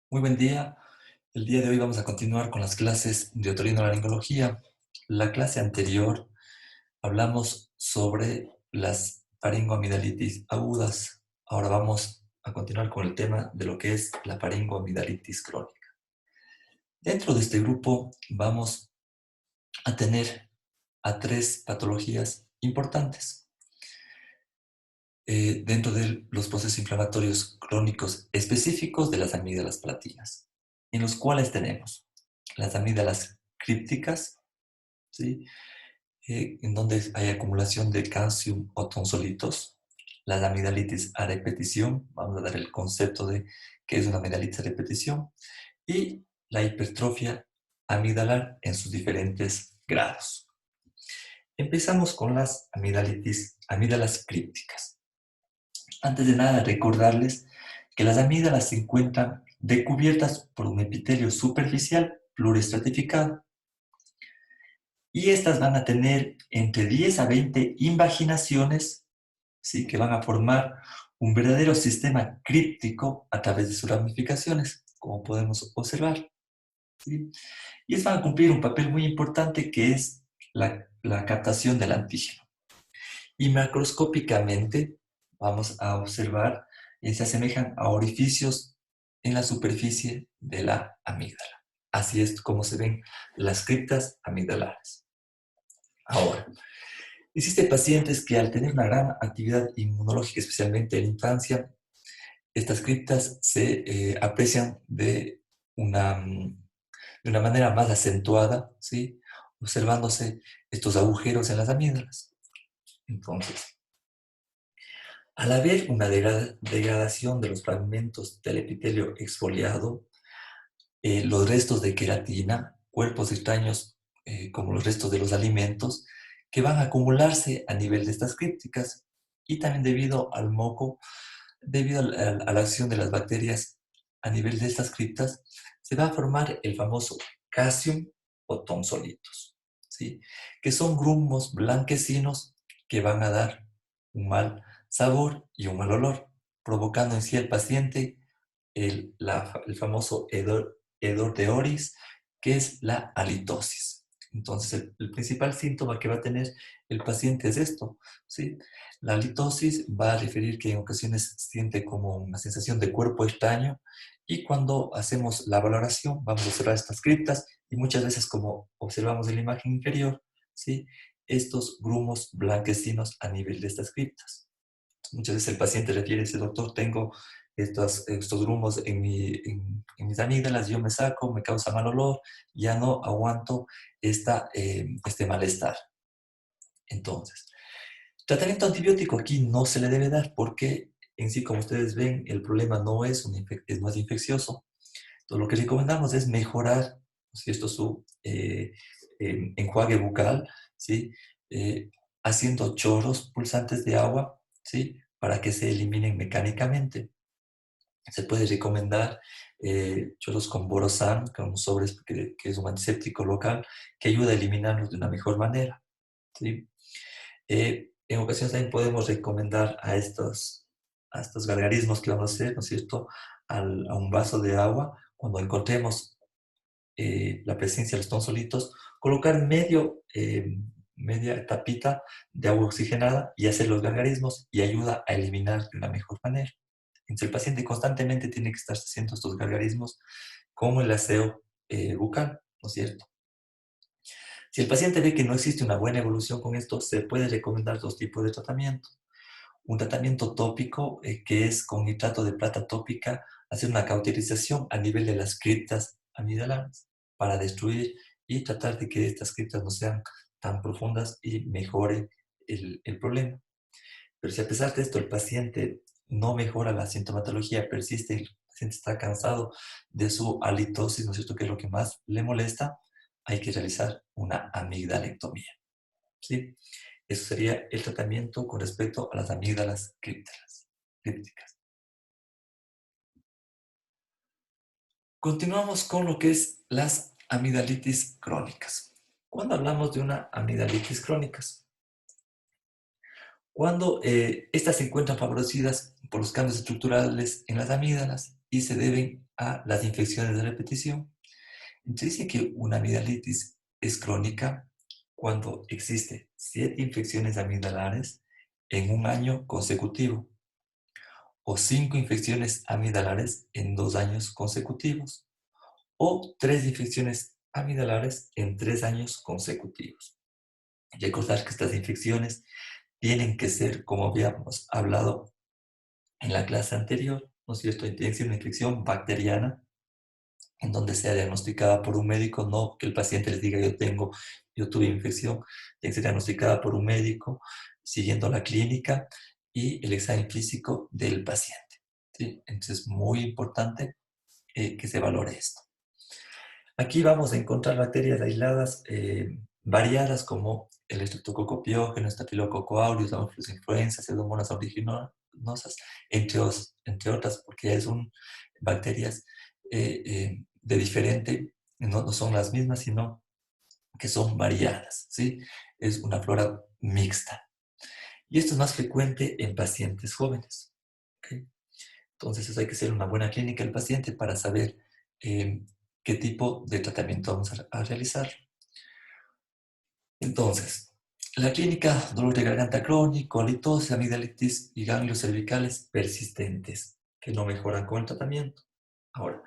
Muy buen día. El día de hoy vamos a continuar con las clases de otorrinolaringología. La clase anterior hablamos sobre las faringoamidalitis agudas. Ahora vamos a continuar con el tema de lo que es la faringoamidalitis crónica. Dentro de este grupo vamos a tener a tres patologías importantes. Dentro de los procesos inflamatorios crónicos específicos de las amígdalas palatinas, en los cuales tenemos las amígdalas crípticas, ¿sí? En donde hay acumulación de calcium o tonsolitos, la amigdalitis a repetición, vamos a dar el concepto de qué es una amigdalitis a repetición, y la hipertrofia amigdalar en sus diferentes grados. Empezamos con las amígdalas crípticas. Antes de nada, recordarles que las amígdalas se encuentran recubiertas por un epitelio superficial pluriestratificado y estas van a tener entre 10 a 20 invaginaciones, ¿sí?, que van a formar un verdadero sistema críptico a través de sus ramificaciones, como podemos observar, ¿sí? Y estas van a cumplir un papel muy importante que es la captación del antígeno. Y macroscópicamente vamos a observar se asemejan a orificios en la superficie de la amígdala. Así es como se ven las criptas amigdalares. Ahora, existen pacientes que al tener una gran actividad inmunológica, especialmente en la infancia, estas criptas se aprecian de una manera más acentuada, ¿sí?, observándose estos agujeros en las amígdalas. Entonces, al haber una degradación de los fragmentos del epitelio exfoliado, los restos de queratina, cuerpos extraños como los restos de los alimentos, que van a acumularse a nivel de estas crípticas y también debido al moco, debido a la acción de las bacterias a nivel de estas criptas, se va a formar el famoso calcium o tonsolitos, ¿sí?, que son grumos blanquecinos que van a dar un mal sabor y un mal olor, provocando en sí al paciente el famoso hedor de oris, que es la halitosis. Entonces, el principal síntoma que va a tener el paciente es esto, ¿sí? La halitosis va a referir que en ocasiones siente como una sensación de cuerpo extraño y cuando hacemos la valoración vamos a observar estas criptas y muchas veces, como observamos en la imagen inferior, ¿sí?, estos grumos blanquecinos a nivel de estas criptas. Muchas veces el paciente refiere, dice: doctor, tengo estos grumos en mis amígdalas, yo me saco, me causa mal olor, ya no aguanto este malestar. Entonces, tratamiento antibiótico aquí no se le debe dar porque en sí, como ustedes ven, el problema no es, es más infeccioso. Entonces, lo que recomendamos es mejorar, si esto su enjuague bucal, ¿sí?, Eh, haciendo chorros pulsantes de agua, ¿sí?, para que se eliminen mecánicamente. Se puede recomendar chorros con borosan, con sobres, que es un antiséptico local, que ayuda a eliminarlos de una mejor manera, ¿sí? En ocasiones también podemos recomendar a estos gargarismos que vamos a hacer, ¿no es cierto?, a un vaso de agua, cuando encontremos la presencia de los tonsolitos, colocar media tapita de agua oxigenada y hacer los gargarismos y ayuda a eliminar de una mejor manera. Entonces el paciente constantemente tiene que estar haciendo estos gargarismos como el aseo bucal, ¿no es cierto? Si el paciente ve que no existe una buena evolución con esto, se puede recomendar dos tipos de tratamiento. Un tratamiento tópico, que es con nitrato de plata tópica, hacer una cauterización a nivel de las criptas amigdalares para destruir y tratar de que estas criptas no sean tan profundas y mejore el problema. Pero si a pesar de esto el paciente no mejora, la sintomatología persiste, el paciente está cansado de su halitosis, ¿no es cierto?, que es lo que más le molesta, hay que realizar una amigdalectomía, ¿sí? Eso sería el tratamiento con respecto a las amígdalas crípticas. Continuamos con lo que es las amigdalitis crónicas. ¿Cuándo hablamos de una amigdalitis crónicas? Cuando estas se encuentran favorecidas por los cambios estructurales en las amígdalas y se deben a las infecciones de repetición. Entonces dice que una amigdalitis es crónica cuando existe 7 infecciones amigdalares en un año consecutivo o 5 infecciones amigdalares en 2 años consecutivos o 3 infecciones amigdalares en 3 años consecutivos. Recordar que estas infecciones tienen que ser, como habíamos hablado en la clase anterior, ¿no es cierto? Tiene que ser una infección bacteriana en donde sea diagnosticada por un médico, no que el paciente les diga yo tuve infección, tiene que ser diagnosticada por un médico siguiendo la clínica y el examen físico del paciente, ¿sí? Entonces es muy importante que se valore esto. Aquí vamos a encontrar bacterias aisladas variadas como el Streptococcus pyogenes, Staphylococcus aureus, Haemophilus influenza, Pseudomonas aeruginosa, entre otras, porque son bacterias de diferente, no son las mismas, sino que son variadas, ¿sí? Es una flora mixta. Y esto es más frecuente en pacientes jóvenes, ¿ok? Entonces hay que hacer una buena clínica al paciente para saber qué tipo de tratamiento vamos a realizar. Entonces, la clínica, dolor de garganta crónico, halitosis, amigdalitis y ganglios cervicales persistentes que no mejoran con el tratamiento. Ahora,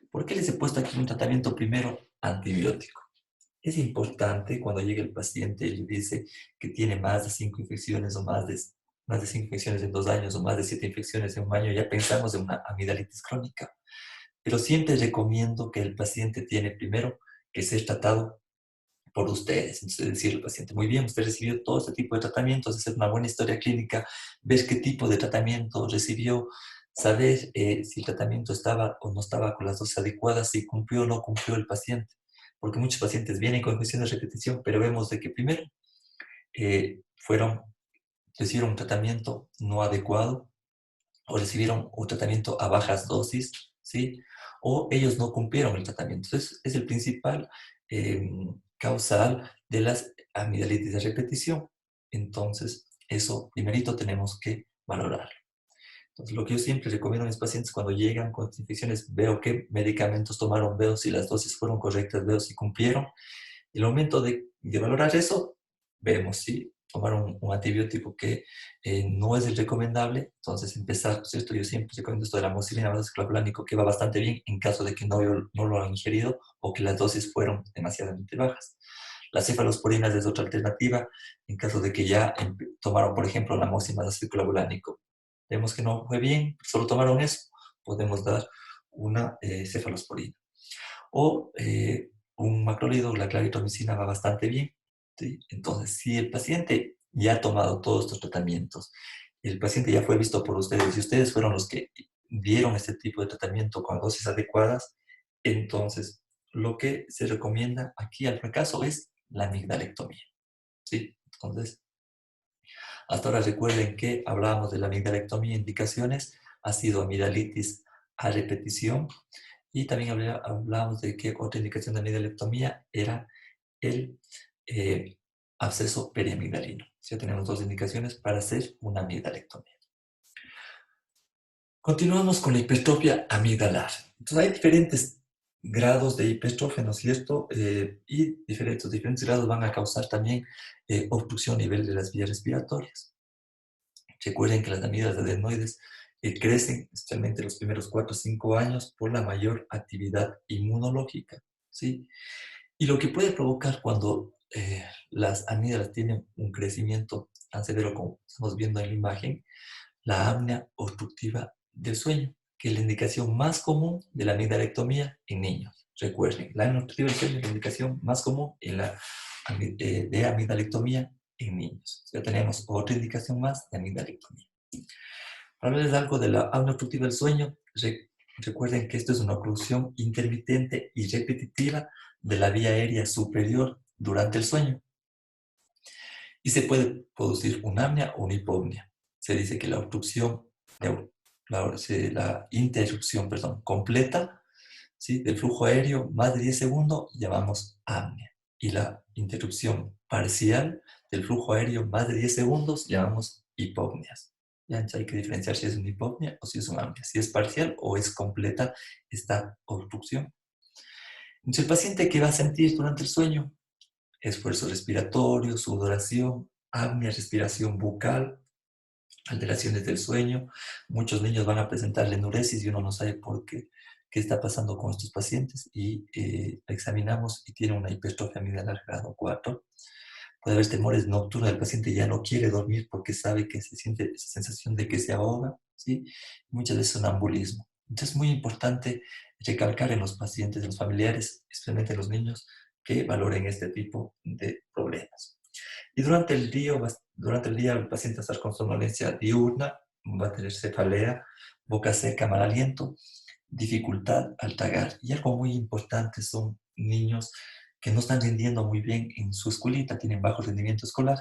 ¿por qué les he puesto aquí un tratamiento primero antibiótico? Es importante cuando llega el paciente y le dice que tiene más de 5 infecciones o más de 5 infecciones en 2 años o más de 7 infecciones en un año, ya pensamos en una amigdalitis crónica. Pero siempre recomiendo que el paciente tiene primero que ser tratado por ustedes. Entonces, decirle al paciente, muy bien, usted recibió todo este tipo de tratamientos, hacer una buena historia clínica, ver qué tipo de tratamiento recibió, saber si el tratamiento estaba o no estaba con las dosis adecuadas, si cumplió o no cumplió el paciente. Porque muchos pacientes vienen con cuestiones de repetición, pero vemos de que primero eh, recibieron un tratamiento no adecuado o recibieron un tratamiento a bajas dosis, ¿sí? O ellos no cumplieron el tratamiento. Entonces, es el principal causal de las amigdalitis de repetición. Entonces, eso primerito tenemos que valorarlo. Entonces, lo que yo siempre recomiendo a mis pacientes cuando llegan con infecciones, veo qué medicamentos tomaron, veo si las dosis fueron correctas, veo si cumplieron. Y el momento de valorar eso, vemos si tomar un antibiótico que no es el recomendable, entonces empezar, ¿cierto? Yo siempre recomiendo esto de la amoxicilina baseclobulánico, que va bastante bien en caso de que no lo han ingerido o que las dosis fueron demasiadamente bajas. Las cefalosporinas es otra alternativa en caso de que ya tomaron, por ejemplo, la amoxicilina baseclobulánico. Vemos que no fue bien, solo tomaron eso, podemos dar una cefalosporina. O un macrolído, la claritromicina va bastante bien, ¿sí? Entonces, si el paciente ya ha tomado todos estos tratamientos, el paciente ya fue visto por ustedes y ustedes fueron los que dieron este tipo de tratamiento con dosis adecuadas, entonces lo que se recomienda aquí al fracaso es la amigdalectomía, ¿sí? Entonces, hasta ahora recuerden que hablábamos de la amigdalectomía, indicaciones, ha sido amigdalitis a repetición, y también hablábamos de que otra indicación de amigdalectomía era el absceso periamigdalino. Ya tenemos 2 indicaciones para hacer una amigdalectomía. Continuamos con la hipertrofia amigdalar. Entonces hay diferentes grados de hipertrofia, ¿no es cierto? Y diferentes grados van a causar también obstrucción a nivel de las vías respiratorias. Recuerden que las amígdalas adenoides crecen, especialmente los primeros 4 o 5 años, por la mayor actividad inmunológica, ¿sí? Y lo que puede provocar cuando las amígdalas tienen un crecimiento tan severo como estamos viendo en la imagen, la apnea obstructiva del sueño, que es la indicación más común de la amigdalectomía en niños. Recuerden, la apnea obstructiva del sueño es la indicación más común de amigdalectomía en niños. Ya tenemos otra indicación más de amigdalectomía. Para hablarles algo de la apnea obstructiva del sueño, recuerden que esto es una oclusión intermitente y repetitiva de la vía aérea superior durante el sueño. Y se puede producir una apnea o una hipopnea. Se dice que la obstrucción, la interrupción, completa, ¿sí?, del flujo aéreo más de 10 segundos llamamos apnea. Y la interrupción parcial del flujo aéreo más de 10 segundos llamamos hipopneas. Ya, entonces hay que diferenciar si es una hipopnea o si es una apnea, si es parcial o es completa esta obstrucción. Entonces, el paciente, ¿qué va a sentir durante el sueño? Esfuerzo respiratorio, sudoración, apnea, respiración bucal, alteraciones del sueño. Muchos niños van a presentar enuresis y uno no sabe por qué está pasando con estos pacientes y examinamos y tiene una hipertrofia amidalar grado 4. Puede haber temores nocturnos, el paciente ya no quiere dormir porque sabe que se siente esa sensación de que se ahoga, ¿sí? Muchas veces sonambulismo. Entonces es muy importante recalcar en los pacientes, en los familiares, especialmente en los niños, que valoren este tipo de problemas. Y durante el día el paciente va a estar con somnolencia diurna, va a tener cefalea, boca seca, mal aliento, dificultad al tragar. Y algo muy importante son niños que no están rindiendo muy bien en su escuelita, tienen bajo rendimiento escolar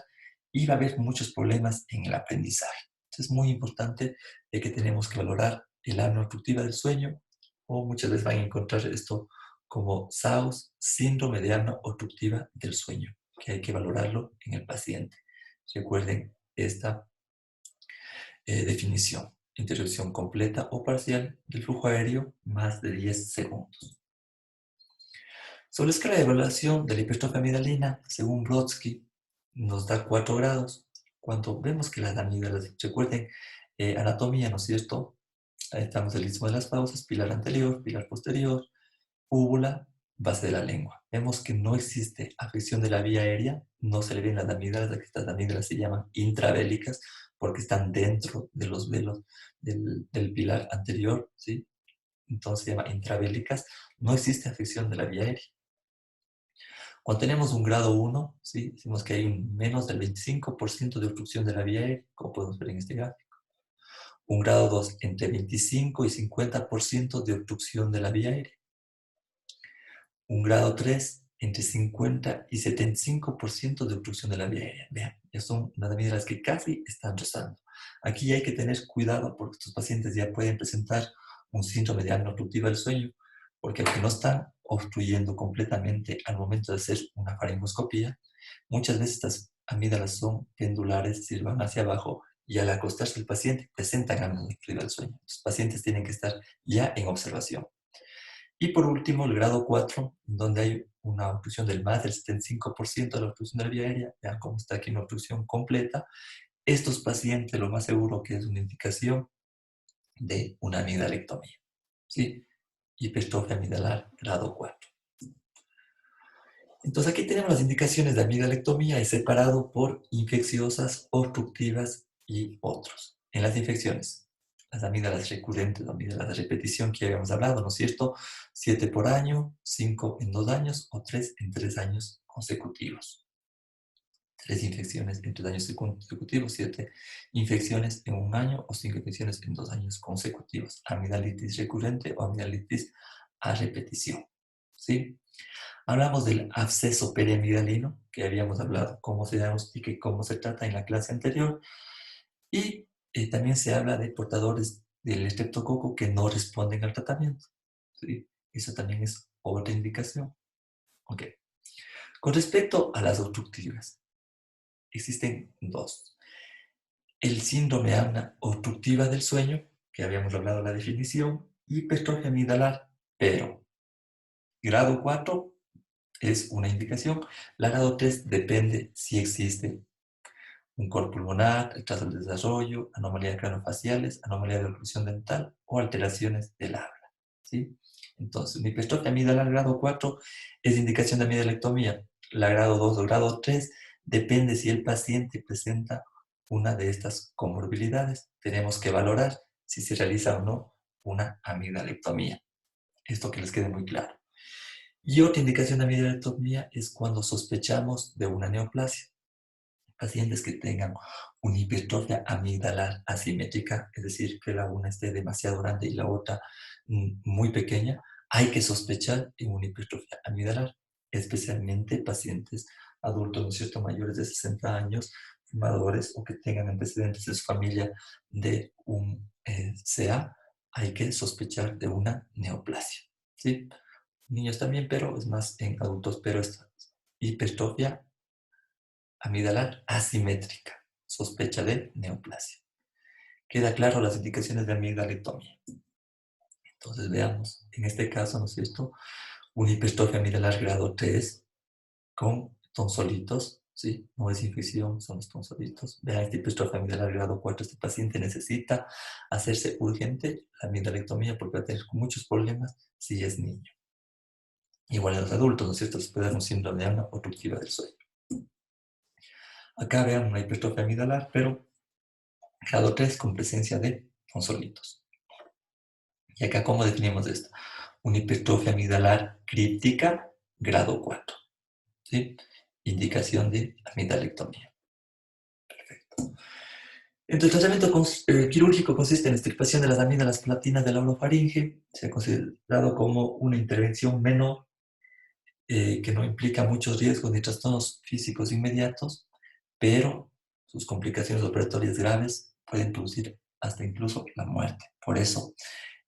y va a haber muchos problemas en el aprendizaje. Entonces es muy importante de que tenemos que valorar el apnea obstructiva del sueño o muchas veces van a encontrar esto como SAOS, síndrome de apnea obstructiva del sueño, que hay que valorarlo en el paciente. Recuerden esta definición: interrupción completa o parcial del flujo aéreo más de 10 segundos. Sobre la escala de evaluación de la hipertrofia amigdalina, según Brodsky, nos da 4 grados. Cuando vemos que las amígdalas, recuerden, anatomía, ¿no es cierto? Ahí estamos el istmo de las fauces, pilar anterior, pilar posterior, úvula, base de la lengua. Vemos que no existe afección de la vía aérea, no se le ven las amígdalas, estas amígdalas se llaman intravélicas porque están dentro de los velos del pilar anterior, ¿sí? Entonces se llama intravélicas, no existe afección de la vía aérea. Cuando tenemos un grado 1, ¿sí? Decimos que hay un menos del 25% de obstrucción de la vía aérea, como podemos ver en este gráfico. Un grado 2, entre 25 y 50% de obstrucción de la vía aérea. Un grado 3, entre 50 y 75% de obstrucción de la vía aérea. Vean, ya son unas amígdalas que casi están rozando. Aquí hay que tener cuidado porque estos pacientes ya pueden presentar un síndrome de apnea obstructiva del sueño, porque aunque no están obstruyendo completamente al momento de hacer una faringoscopía, muchas veces estas amígdalas son pendulares, es decir, van hacia abajo y al acostarse el paciente presentan apnea obstructiva del sueño. Los pacientes tienen que estar ya en observación. Y por último, el grado 4, donde hay una obstrucción del más del 75% de la obstrucción de la vía aérea. Vean cómo está aquí una obstrucción completa. Estos pacientes, lo más seguro que es una indicación de una amidalectomía. ¿Sí? Hipertrofia amidalar grado 4. Entonces aquí tenemos las indicaciones de amidalectomía y separado por infecciosas, obstructivas y otros. En las infecciones, las amígdalas recurrentes, las amígdalas de repetición que habíamos hablado, ¿no es cierto? 7 por año, 5 en 2 años o 3 en 3 años consecutivos. 3 infecciones en 3 años consecutivos, 7 infecciones en un año o 5 infecciones en 2 años consecutivos. Amigdalitis recurrente o amigdalitis a repetición. ¿Sí? Hablamos del absceso periamigdalino, que habíamos hablado, cómo se diagnostica y cómo se trata en la clase anterior. Y también se habla de portadores del estreptococo que no responden al tratamiento. ¿Sí? Eso también es otra indicación. Ok. Con respecto a las obstructivas, existen dos. El síndrome apnea obstructiva del sueño, que habíamos hablado la definición, hipertrofia amigdalar, pero grado 4 es una indicación. La grado 3 depende si existe un cor pulmonar, retraso del desarrollo, anomalías craniofaciales, anomalía de oclusión dental o alteraciones del habla. ¿Sí? Entonces, una hipertrofia amidalar grado 4 es indicación de amidalectomía. La grado 2 o grado 3 depende si el paciente presenta una de estas comorbilidades. Tenemos que valorar si se realiza o no una amidalectomía. Esto que les quede muy claro. Y otra indicación de amidalectomía es cuando sospechamos de una neoplasia. Pacientes que tengan una hipertrofia amigdalar asimétrica, es decir, que la una esté demasiado grande y la otra muy pequeña, hay que sospechar en una hipertrofia amigdalar, especialmente pacientes adultos, ¿no es cierto?, mayores de 60 años, fumadores o que tengan antecedentes en su familia de un CA, hay que sospechar de una neoplasia. ¿Sí? Niños también, pero es más en adultos, pero esta hipertrofia amidalar asimétrica, sospecha de neoplasia. queda claro las indicaciones de amidalectomía. Entonces veamos, en este caso, ¿no es cierto? Una hipertrofia amidalar grado 3 con tonsolitos, ¿sí? No es infección, son los tonsolitos. Vean, esta hipertrofia amidalar grado 4, este paciente necesita hacerse urgente la amidalectomía porque va a tener muchos problemas si es niño. Igual en los adultos, ¿no es cierto? Se puede dar un síndrome de apnea obstructiva del sueño. Acá vean una hipertrofia amidalar, pero grado 3 con presencia de tonsolitos. Y acá, ¿cómo definimos esto? Una hipertrofia amigdalar críptica, grado 4. ¿Sí? Indicación de amidalectomía. Perfecto. Entonces, el tratamiento quirúrgico consiste en extirpación de las amígdalas platinas de la orofaringe. Se ha considerado como una intervención menor que no implica muchos riesgos ni trastornos físicos inmediatos, pero sus complicaciones operatorias graves pueden producir hasta incluso la muerte. Por eso,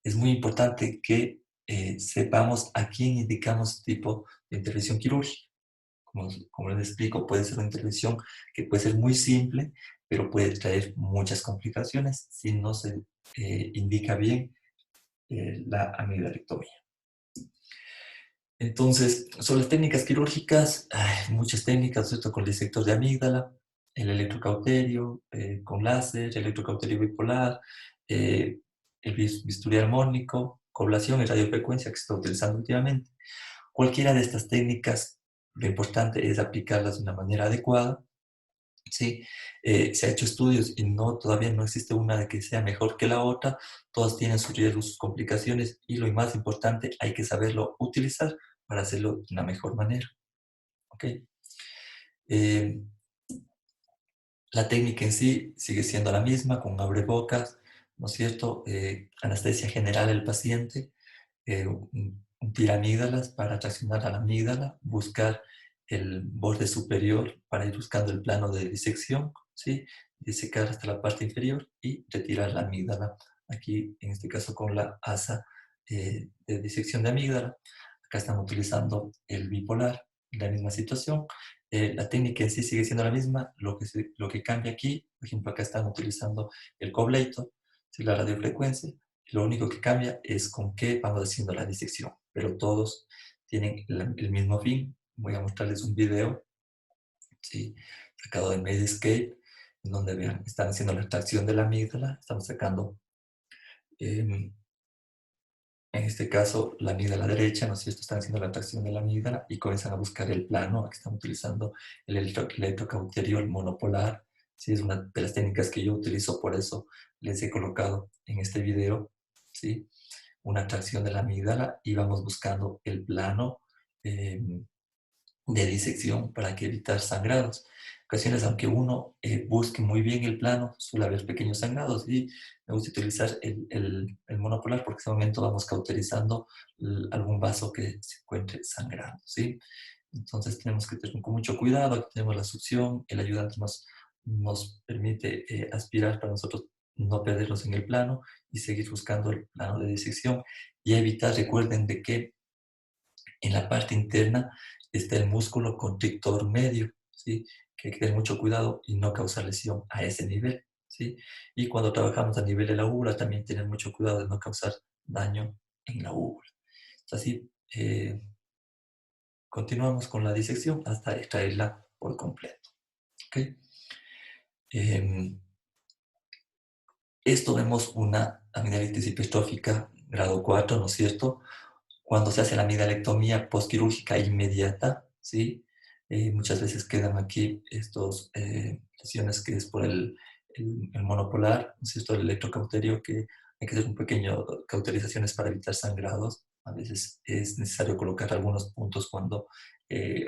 es muy importante que sepamos a quién indicamos este tipo de intervención quirúrgica. Como les explico, puede ser una intervención que puede ser muy simple, pero puede traer muchas complicaciones si no se indica bien la amidalectomía. Entonces, sobre las técnicas quirúrgicas, hay muchas técnicas, ¿cierto? Con el disector de amígdala, el electrocauterio, con láser, electrocauterio bipolar, el bisturí armónico, coblación y radiofrecuencia que se está utilizando últimamente. Cualquiera de estas técnicas, lo importante es aplicarlas de una manera adecuada. ¿Sí? Se ha hecho estudios y todavía no existe una de que sea mejor que la otra. Todas tienen sus riesgos, sus complicaciones y lo más importante, hay que saberlo utilizar para hacerlo de una mejor manera. ¿Ok? La técnica en sí sigue siendo la misma, con abrebocas, ¿no es cierto? Anestesia general del paciente, un tiramígdalas para traccionar a la amígdala, buscar el borde superior para ir buscando el plano de disección, ¿sí? Disecar hasta la parte inferior y retirar la amígdala, aquí en este caso con la asa de disección de amígdala. Acá están utilizando el bipolar, la misma situación. La técnica en sí sigue siendo la misma, lo que cambia aquí, por ejemplo, acá están utilizando el coblator, ¿sí? La radiofrecuencia. Lo único que cambia es con qué vamos haciendo la disección, pero todos tienen el mismo fin. Voy a mostrarles un video, ¿sí? Sacado de Medscape, en donde vean, están haciendo la extracción de la amígdala, estamos sacando, en este caso, la amígdala derecha, ¿no es cierto? Están haciendo la extracción de la amígdala y comienzan a buscar el plano. Aquí están utilizando el electrocauterio, el monopolar. ¿Sí? Es una de las técnicas que yo utilizo, por eso les he colocado en este video, ¿sí? Una tracción de la amígdala y vamos buscando el plano de disección para que evitar sangrados. En ocasiones, aunque uno busque muy bien el plano, suele haber pequeños sangrados y me gusta utilizar el monopolar porque en ese momento vamos cauterizando algún vaso que se encuentre sangrando, ¿sí? Entonces tenemos que tener con mucho cuidado. Aquí tenemos la succión, el ayudante nos permite aspirar para nosotros no perdernos en el plano y seguir buscando el plano de disección y evitar, recuerden de que en la parte interna está el músculo constrictor medio, ¿sí? Que hay que tener mucho cuidado y no causar lesión a ese nivel, ¿sí? Y cuando trabajamos a nivel de la úvula, también tener mucho cuidado de no causar daño en la úvula. Así, continuamos con la disección hasta extraerla por completo. ¿Okay? Esto vemos una amigdalitis hipertrófica grado 4, ¿no es cierto? Cuando se hace la amidalectomía postquirúrgica inmediata, ¿sí? Muchas veces quedan aquí estas lesiones que es por el monopolar, ¿no es cierto? El electrocauterio, que hay que hacer un pequeño cauterizaciones para evitar sangrados. A veces es necesario colocar algunos puntos cuando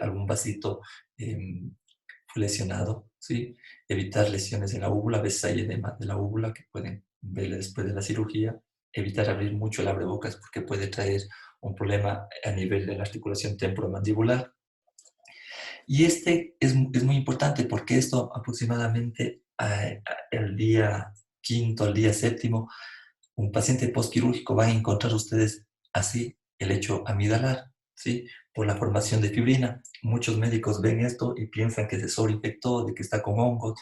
algún vasito fue lesionado, ¿sí? Evitar lesiones en la úvula, a veces hay edema de la úvula que pueden ver después de la cirugía. Evitar abrir mucho el abrebocas porque puede traer un problema a nivel de la articulación temporomandibular. Y este es muy importante porque esto aproximadamente el día quinto, al día séptimo, un paciente postquirúrgico van a encontrar ustedes así el hecho amidalar, ¿sí? Por la formación de fibrina. Muchos médicos ven esto y piensan que se sobreinfectó, de que está con hongos.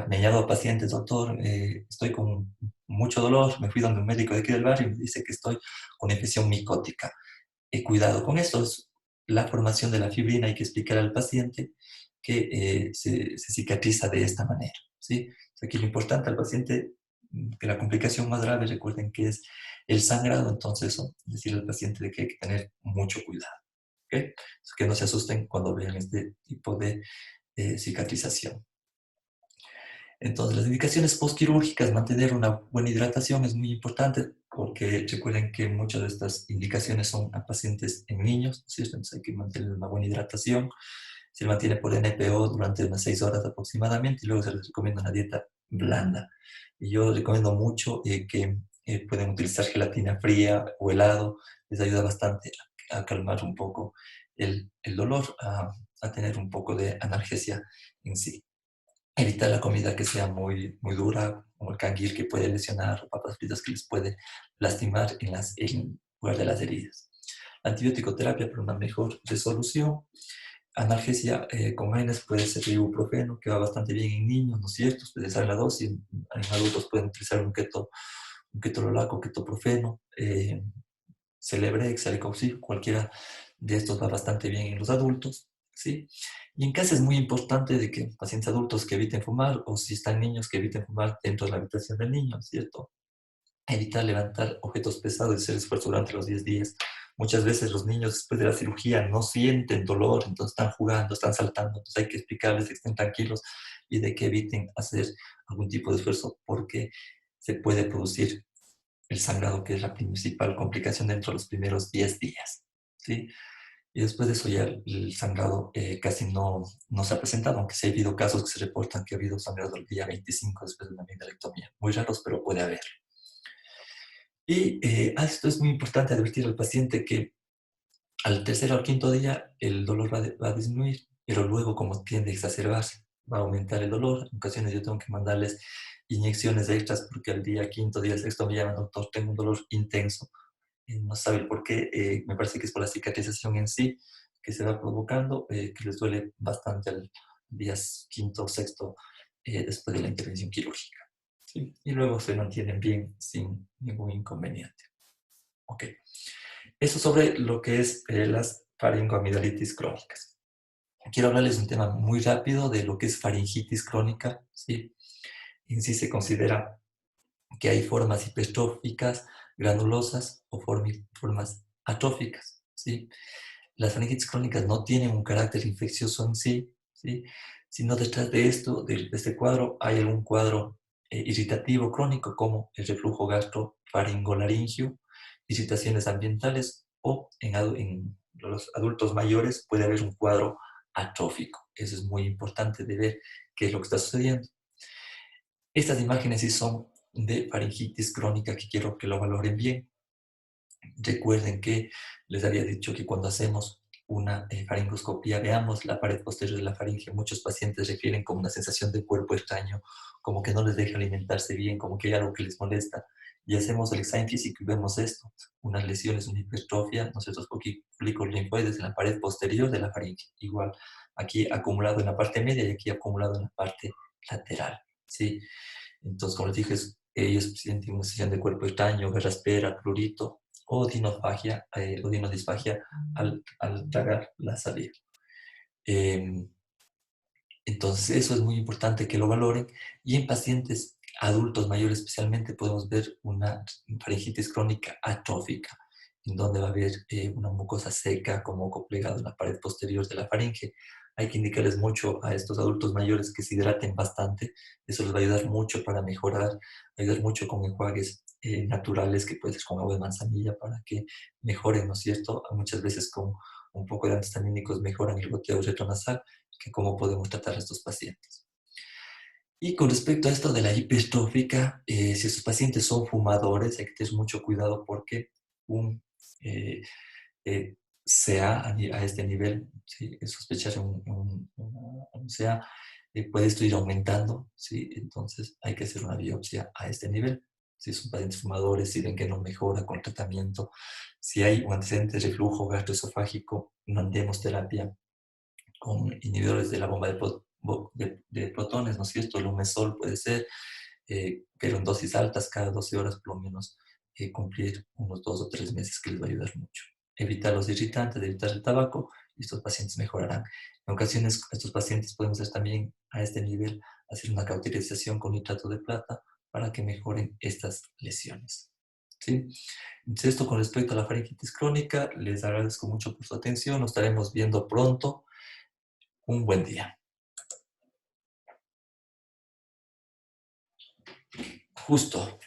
me llamo pacientes, doctor, estoy con mucho dolor, me fui donde un médico de aquí del barrio y me dice que estoy con infección micótica. Cuidado con esto, es la formación de la fibrina, hay que explicar al paciente que se cicatriza de esta manera, ¿sí? Aquí lo importante al paciente, que la complicación más grave, recuerden que es el sangrado, entonces eso, decirle al paciente de que hay que tener mucho cuidado, ¿ok? Que no se asusten cuando vean este tipo de cicatrización. Entonces, las indicaciones postquirúrgicas, mantener una buena hidratación es muy importante porque recuerden que muchas de estas indicaciones son a pacientes en niños, ¿no es cierto? Entonces hay que mantener una buena hidratación. Se mantiene por NPO durante unas 6 horas aproximadamente y luego se les recomienda una dieta blanda. Y yo recomiendo mucho que pueden utilizar gelatina fría o helado, les ayuda bastante a calmar un poco el dolor, a tener un poco de analgesia en sí. Evitar la comida que sea muy, muy dura, como el canguil que puede lesionar, o papas fritas que les puede lastimar en lugar de las heridas. Antibiótico terapia para una mejor resolución. Analgesia con AINES puede ser ibuprofeno, que va bastante bien en niños, ¿no es cierto? Puede ser la dosis. En adultos pueden utilizar un ketorolaco, ketoprofeno, Celebrex, Celecoxib, cualquiera de estos va bastante bien en los adultos, ¿sí? Y en casa es muy importante de que pacientes adultos que eviten fumar, o si están niños que eviten fumar dentro de la habitación del niño, ¿cierto? Evitar levantar objetos pesados y hacer esfuerzo durante los 10 días. Muchas veces los niños después de la cirugía no sienten dolor, entonces están jugando, están saltando, entonces hay que explicarles que estén tranquilos y de que eviten hacer algún tipo de esfuerzo porque se puede producir el sangrado, que es la principal complicación dentro de los primeros 10 días, ¿sí? Y después de eso ya el sangrado casi no se ha presentado, aunque sí ha habido casos que se reportan que ha habido sangrado el día 25 después de una amigdalectomía. Muy raros, pero puede haber. Y esto es muy importante advertir al paciente que al tercer o al quinto día el dolor va a disminuir, pero luego como tiende a exacerbarse, va a aumentar el dolor. En ocasiones yo tengo que mandarles inyecciones extras porque al día quinto, día sexto me llaman, doctor, tengo un dolor intenso. No sabe el por qué, me parece que es por la cicatrización en sí que se va provocando, que les duele bastante al día quinto o sexto después de la intervención quirúrgica. ¿Sí? Y luego se mantienen bien sin ningún inconveniente. Ok. Eso sobre lo que es las faringoamidalitis crónicas. Quiero hablarles un tema muy rápido de lo que es faringitis crónica. ¿Sí? En sí se considera que hay formas hipertróficas, granulosas o formas atróficas, ¿sí? Las faringitis crónicas no tienen un carácter infeccioso en sí, ¿sí? Sino detrás de esto, de este cuadro, hay algún cuadro irritativo crónico como el reflujo gastrofaringolaringio, irritaciones ambientales o en los adultos mayores puede haber un cuadro atrófico. Eso es muy importante de ver qué es lo que está sucediendo. Estas imágenes sí son de faringitis crónica que quiero que lo valoren bien. Recuerden que les había dicho que cuando hacemos una faringoscopía veamos la pared posterior de la faringe. Muchos pacientes refieren como una sensación de cuerpo extraño, como que no les deja alimentarse bien, como que hay algo que les molesta. Y hacemos el examen físico y vemos esto, unas lesiones, una hipertrofia, nosotros folículos linfoides en la pared posterior de la faringe. Igual, aquí acumulado en la parte media y aquí acumulado en la parte lateral. ¿Sí? Entonces, como les dije, ellos sienten una sensación de cuerpo extraño, garraspera, prurito o dinofagia o dinodisfagia al tragar la saliva. Eh, entonces, eso es muy importante que lo valoren. Y en pacientes adultos mayores especialmente podemos ver una faringitis crónica atrófica, en donde va a haber una mucosa seca como moco plegado en la pared posterior de la faringe. Hay que indicarles mucho a estos adultos mayores que se hidraten bastante. Eso les va a ayudar mucho para mejorar, ayudar mucho con enjuagues naturales, que puede ser con agua de manzanilla, para que mejoren, ¿no es cierto? Muchas veces con un poco de antihistamínicos mejoran el goteo retronasal, que cómo podemos tratar a estos pacientes. Y con respecto a esto de la hipertrófica, si esos pacientes son fumadores, hay que tener mucho cuidado porque un eh, eh, CA a este nivel, ¿sí? Sospechar un CA, puede esto ir aumentando, ¿sí? Entonces hay que hacer una biopsia a este nivel. Si son pacientes fumadores, si ven que no mejora con el tratamiento, si hay un antecedente de reflujo gastroesofágico, mandemos terapia con inhibidores de la bomba de de protones, ¿no es cierto? El umesol puede ser, pero en dosis altas, cada 12 horas por lo menos, cumplir unos 2 o 3 meses, que les va a ayudar mucho. Evitar los irritantes, evitar el tabaco, y estos pacientes mejorarán. En ocasiones, estos pacientes podemos hacer también a este nivel, hacer una cauterización con nitrato de plata para que mejoren estas lesiones. ¿Sí? Entonces, esto con respecto a la faringitis crónica, les agradezco mucho por su atención. Nos estaremos viendo pronto. Un buen día. Justo.